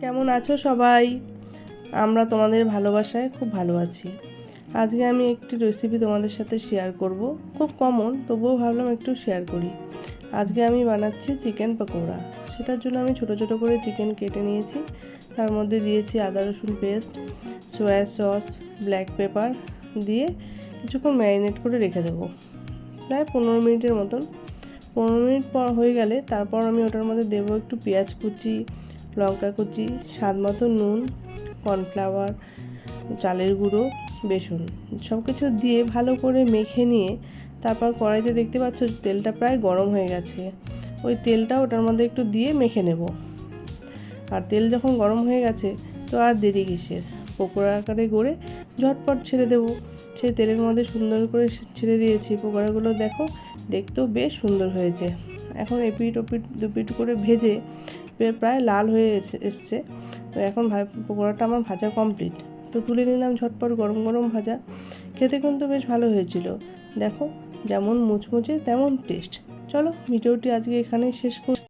কেমন আছো সবাই? আমরা তোমাদের ভালোবাসায় খুব ভালো আছি। আজকে আমি একটি রেসিপি তোমাদের সাথে শেয়ার করব। খুব কমন, তবুও ভাবলাম একটু শেয়ার করি। আজকে আমি বানাচ্ছি চিকেন পকোড়া। সেটার জন্য আমি ছোট ছোট করে চিকেন কেটে নিয়েছি। তার মধ্যে দিয়েছি আদা রসুন paste, soy sauce, black pepper দিয়ে কিছুক্ষণ ম্যারিনেট করে রেখে দেবো, প্রায় 15 মিনিটের মতন। 15 মিনিট পর হয়ে গেলে তারপর আমি ওটার মধ্যে দেবো একটু পেঁয়াজ কুচি, লঙ্কা কুচি, স্বাদ মতো নুন, কর্নফ্লাওয়ার, চালের গুঁড়ো, বেসন, সব কিছু দিয়ে ভালো করে মেখে নিয়ে তারপর কড়াইতে দেখতে পাচ্ছ তেলটা প্রায় গরম হয়ে গেছে। ওই তেলটা ওটার মধ্যে একটু দিয়ে মেখে নেব। আর তেল যখন গরম হয়ে গেছে তো আর দেরি কিসের, পকোড়া আকারে গড়ে ঝটপট ছেড়ে দেবো। সেই তেলের মধ্যে সুন্দর করে ছেড়ে দিয়েছি। পকোড়াগুলো দেখো, দেখতেও বেশ সুন্দর হয়েছে। এখন এপিট ওপিট দুপিট করে ভেজে প্রায় লাল হয়ে এসছে। তো এখন পকোড়াটা আমার ভাজা কমপ্লিট। তো তুলে নিলাম ঝটপট, গরম গরম ভাজা। খেতে কিন্তু বেশ ভালো হয়েছিল। দেখো, যেমন মুচমুচে তেমন টেস্ট। চলো ভিডিওটি আজকে এখানেই শেষ করি।